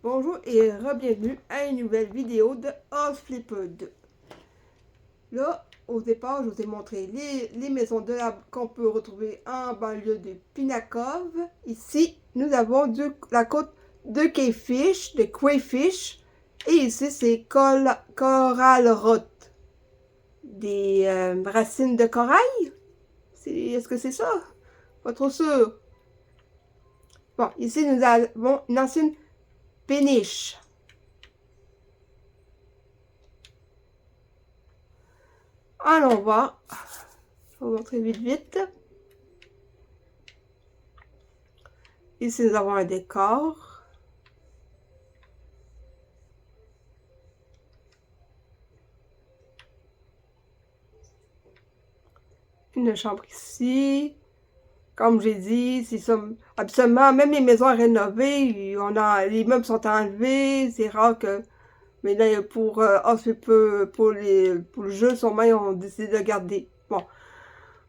Bonjour et re-bienvenue à une nouvelle vidéo de House Flipper 2. Là, au départ, je vous ai montré les maisons de qu'on peut retrouver en banlieue de Pinakov. Ici, nous avons la côte de Crayfish. Et ici, c'est Coral Rot. Des racines de corail? Est-ce que c'est ça? Pas trop sûr. Bon, ici, nous avons une ancienne péniche. Allons voir. Je vais vous montrer vite. Ici, nous avons un décor. Une chambre ici. Comme j'ai dit, c'est ça. Absolument, même les maisons à rénover, les meubles sont enlevés. C'est rare que. Mais là, pour pour le jeu, sûrement, ils ont décidé de garder. Bon.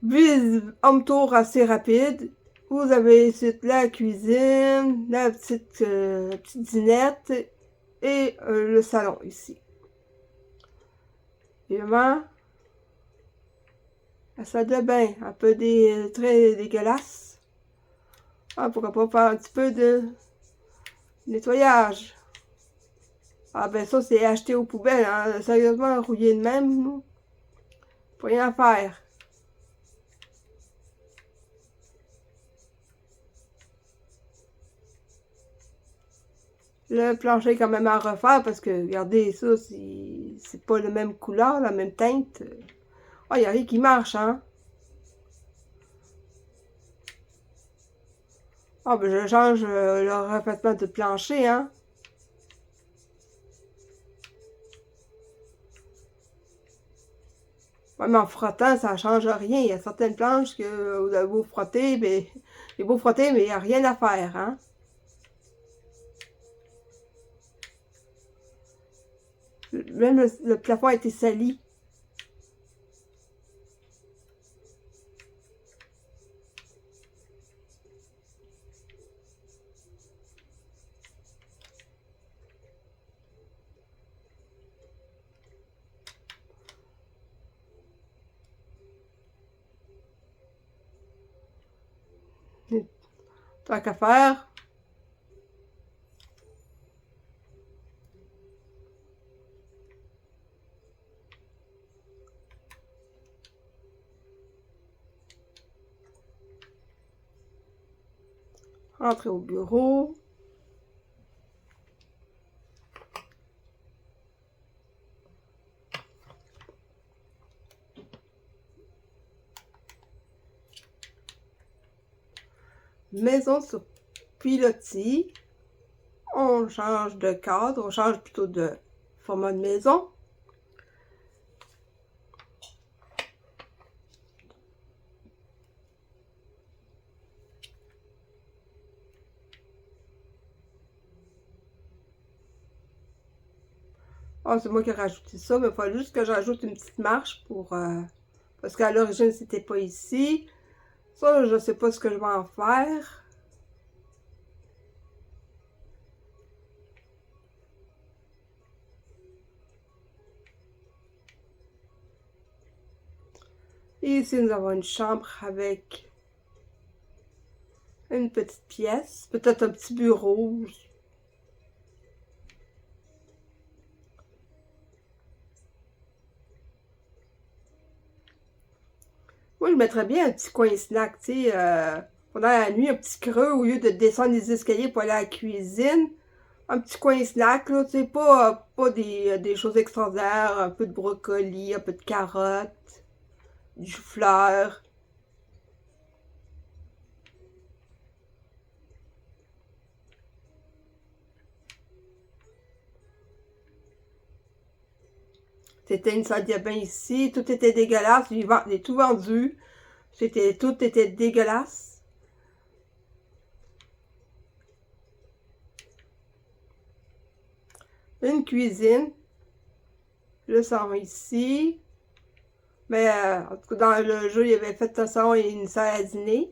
Vu home tour assez rapide, vous avez ici la cuisine, la petite dinette et le salon ici. Évidemment, la salle de bain, un peu très dégueulasse. Ah, pourquoi pas faire un petit peu de nettoyage. Ah ben ça, c'est acheté aux poubelles, hein. Sérieusement, rouillé de même, pour rien faire. Le plancher est quand même à refaire parce que, regardez, ça, c'est pas la même couleur, la même teinte. Ah, il n'y a rien qui marche, hein. Ah, ben je change le revêtement de plancher, hein. Ouais, mais en frottant, ça change rien. Il y a certaines planches que vous avez beau frotter, ben, j'ai beau frotter, mais il n'y a rien à faire, hein. Même le plafond a été sali. Tant qu'à faire. Entrer au bureau. Maison sur pilotis. On change de cadre, on change plutôt de format de maison. Ah, c'est moi qui ai rajouté ça, mais il faut juste que j'ajoute une petite marche pour... parce qu'à l'origine, c'était pas ici. Ça, je sais pas ce que je vais en faire. Et ici, nous avons une chambre avec une petite pièce, peut-être un petit bureau. Moi, je mettrais bien un petit coin snack, tu sais, pendant la nuit, un petit creux, au lieu de descendre les escaliers pour aller à la cuisine. Un petit coin snack, là, tu sais, pas des choses extraordinaires, un peu de brocoli, un peu de carottes, du chou-fleur. C'était une salle de bain ici, tout était dégueulasse, j'ai tout vendu. Tout était dégueulasse. Une cuisine, le salon ici. Mais en tout cas, dans le jeu, il avait fait un salon et une salle à dîner.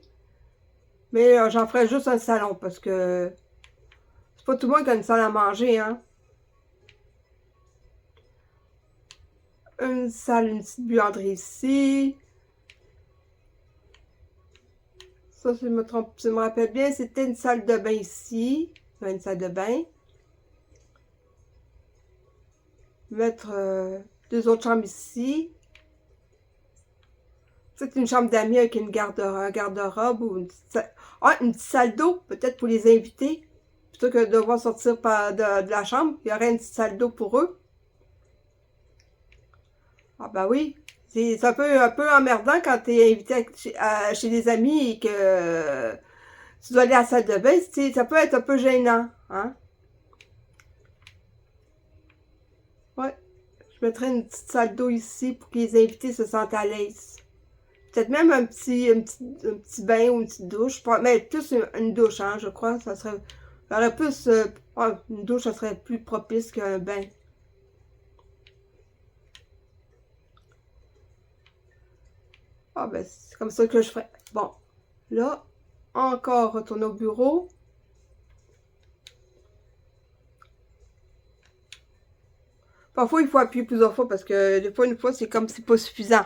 Mais j'en ferai juste un salon parce que C'est pas tout le monde qui a une salle à manger, hein. Une salle, une petite buanderie ici. Ça, si je me rappelle bien, c'était une salle de bain ici. Une salle de bain. Mettre deux autres chambres ici. C'est une chambre d'amis avec une garde-robe ou une petite salle d'eau, peut-être pour les invités. Plutôt que de devoir sortir de la chambre, il y aurait une petite salle d'eau pour eux. Ah bah oui, c'est un peu emmerdant quand tu es invité chez des amis et que tu dois aller à la salle de bain. Ça peut être un peu gênant, hein? Ouais, je mettrais une petite salle d'eau ici pour que les invités se sentent à l'aise. Peut-être même un petit bain ou une petite douche. Mais plus une douche, hein, je crois. Ça aurait plus... une douche, ça serait plus propice qu'un bain. Ah ben, c'est comme ça que je ferais. Bon, là, encore retourner au bureau. Parfois, il faut appuyer plusieurs fois parce que des fois, une fois, c'est comme c'est pas suffisant.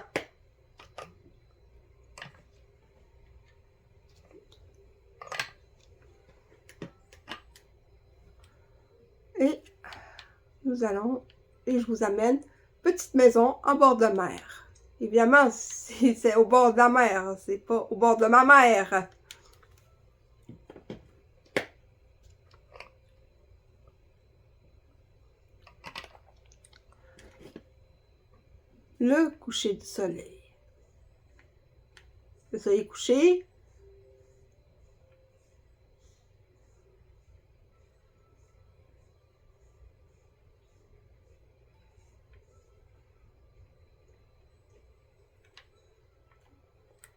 Et nous allons, et je vous amène, petite maison en bord de mer. Évidemment, c'est au bord de la mer, c'est pas au bord de ma mère. Le coucher du soleil. Le soleil couché.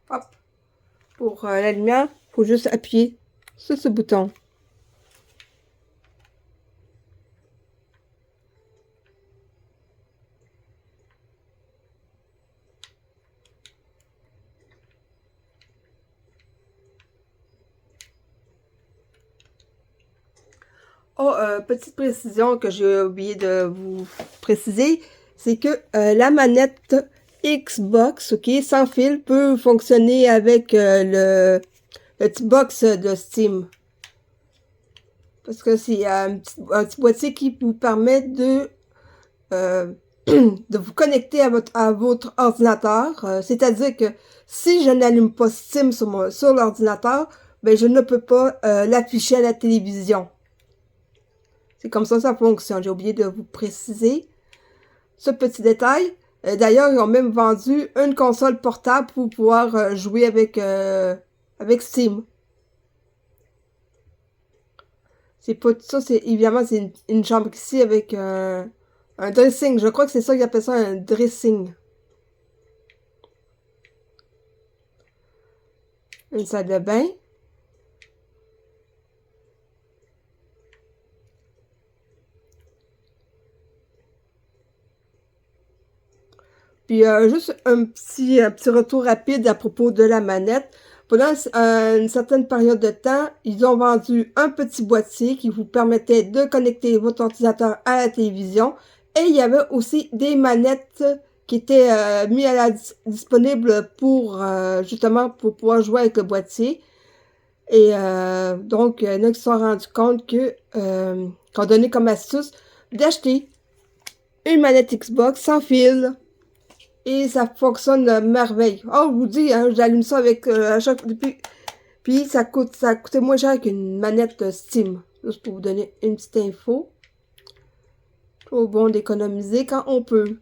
Hop. Pour la lumière, il faut juste appuyer sur ce bouton. Oh, petite précision que j'ai oublié de vous préciser, c'est que la manette Xbox, ok, sans fil, peut fonctionner avec le petit box de Steam. Parce que c'est un petit boîtier qui vous permet de de vous connecter à votre ordinateur. C'est-à-dire que si je n'allume pas Steam sur l'ordinateur, ben je ne peux pas l'afficher à la télévision. C'est comme ça fonctionne. J'ai oublié de vous préciser ce petit détail. D'ailleurs, ils ont même vendu une console portable pour pouvoir jouer avec Steam. C'est pas tout ça, c'est évidemment c'est une chambre ici avec un dressing. Je crois que c'est ça qu'ils appellent ça un dressing. Une salle de bain. Puis juste un petit retour rapide à propos de la manette. Pendant une certaine période de temps, ils ont vendu un petit boîtier qui vous permettait de connecter votre ordinateur à la télévision. Et il y avait aussi des manettes qui étaient mises disponibles pour justement pour pouvoir jouer avec le boîtier. Et donc, il y en a qui se sont rendus compte que qu'on donnait comme astuce d'acheter une manette Xbox sans fil. Et ça fonctionne de merveille. Oh, je vous dis, hein, j'allume ça avec à chaque puis ça coûtait moins cher qu'une manette Steam. Juste pour vous donner une petite info. Toujours bon d'économiser quand on peut.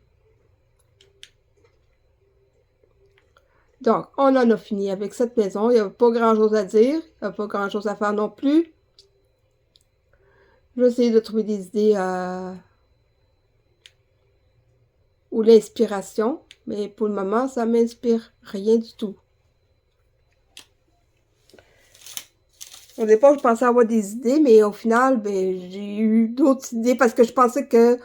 Donc, on en a fini avec cette maison. Il n'y a pas grand chose à dire. Il n'y a pas grand chose à faire non plus. Je vais essayer de trouver des idées ou l'inspiration. Mais pour le moment, ça m'inspire rien du tout. Au départ, je pensais avoir des idées, mais au final, ben, j'ai eu d'autres idées parce que je pensais que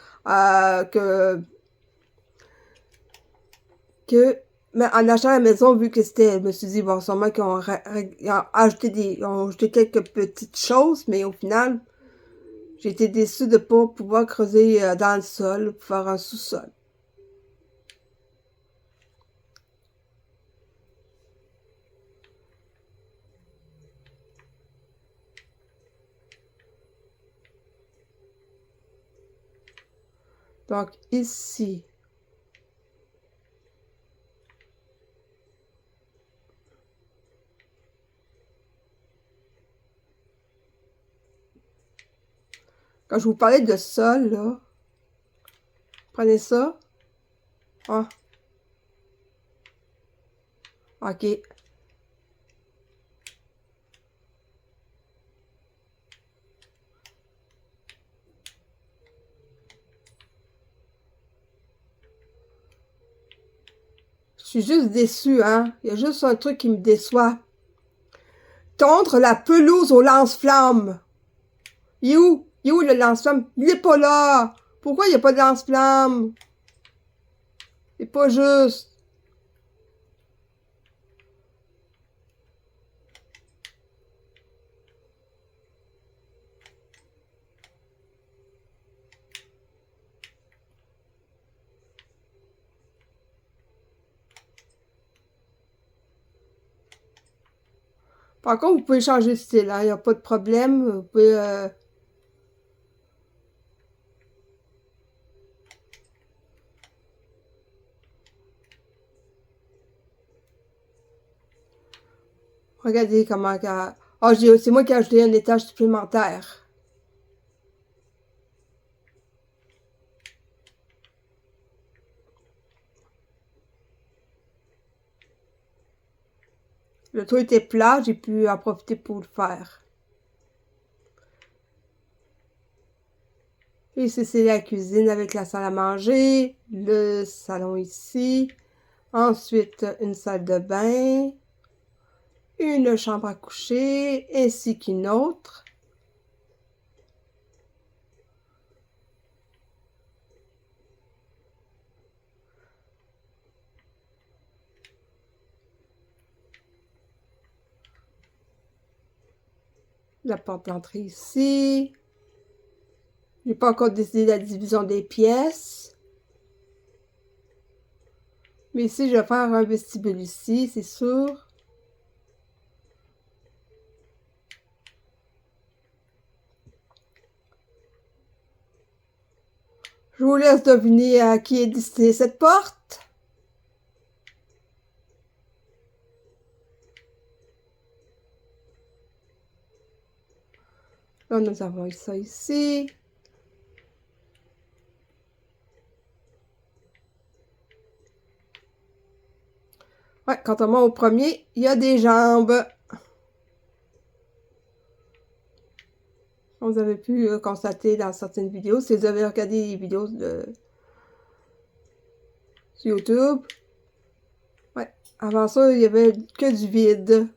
mais en achetant la maison, vu que c'était, je me suis dit, bon, sûrement qu'ils ont ajouté quelques petites choses, mais au final, J'ai été déçue de ne pas pouvoir creuser dans le sol pour faire un sous-sol. Donc ici, quand je vous parlais de sol, là, prenez ça. Ah. OK. Je suis juste déçue, hein. Il y a juste un truc qui me déçoit. Tondre la pelouse au lance-flamme. Il est où? Il est où le lance-flamme? Il est pas là! Pourquoi il n'y a pas de lance-flamme? C'est pas juste. Par contre, vous pouvez changer de style, hein. Il n'y a pas de problème. Vous pouvez... Regardez comment... Ah, c'est moi qui ai ajouté un étage supplémentaire. Le toit était plat, j'ai pu en profiter pour le faire. Ici, c'est la cuisine avec la salle à manger, le salon ici. Ensuite, une salle de bain, une chambre à coucher, ainsi qu'une autre. La porte d'entrée ici. J'ai pas encore décidé de la division des pièces. Mais ici, je vais faire un vestibule ici, c'est sûr. Je vous laisse deviner à qui est destinée cette porte. Là, nous avons ça ici. Ouais, quand on monte au premier, il y a des jambes. Vous avez pu constater dans certaines vidéos, si vous avez regardé les vidéos sur YouTube. Ouais, avant ça, il y avait que du vide.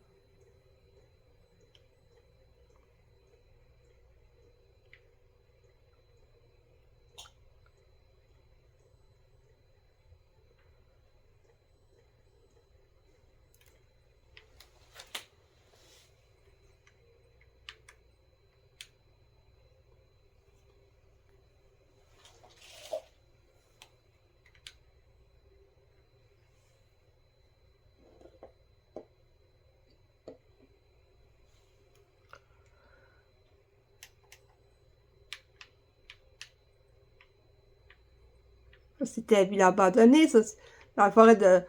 C'était la ville abandonnée, ça, dans la forêt de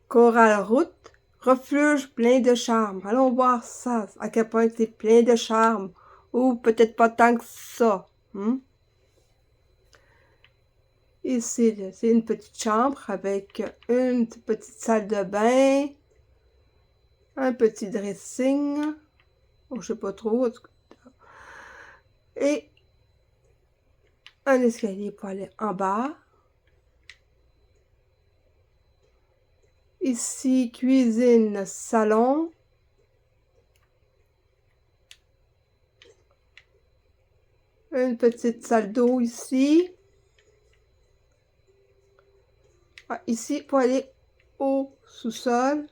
Coral Route. Refuge plein de charme. Allons voir ça, à quel point c'est plein de charme. Ou peut-être pas tant que ça. Ici, c'est une petite chambre avec une petite salle de bain, un petit dressing, je sais pas trop, et un escalier pour aller en bas. Ici, cuisine, salon. Une petite salle d'eau ici. Ah, ici, pour aller au sous-sol.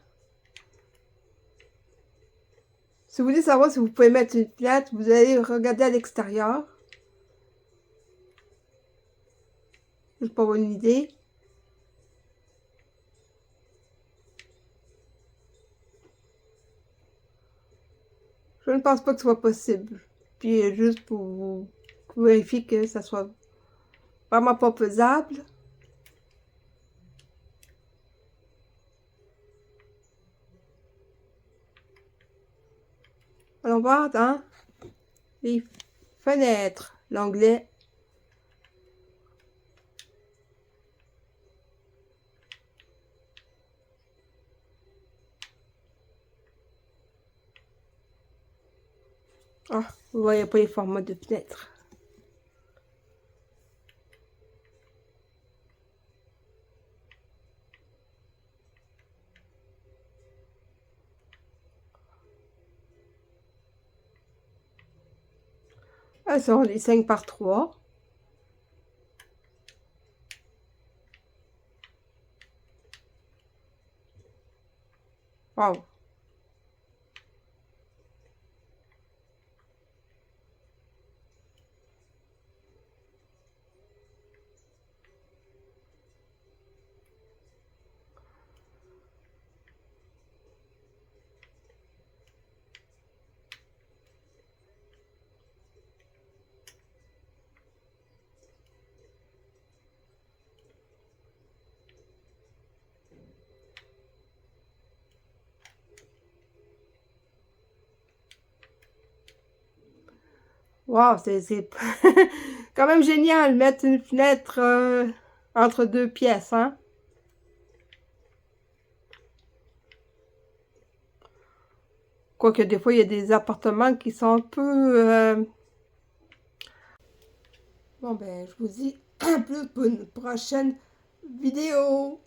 Si vous voulez savoir si vous pouvez mettre une plante, vous allez regarder à l'extérieur. juste pour avoir une idée. Je ne pense pas que ce soit possible. Puis juste pour vérifier que ça soit vraiment pas faisable. Allons voir dans les fenêtres, l'onglet. Ah, vous voyez pas les formats de fenêtres. Ah, ce sont des 5 par 3. Wow. Wow, c'est quand même génial, mettre une fenêtre entre deux pièces, hein? Quoique des fois, il y a des appartements qui sont un peu... Bon, ben, je vous dis à plus pour une prochaine vidéo.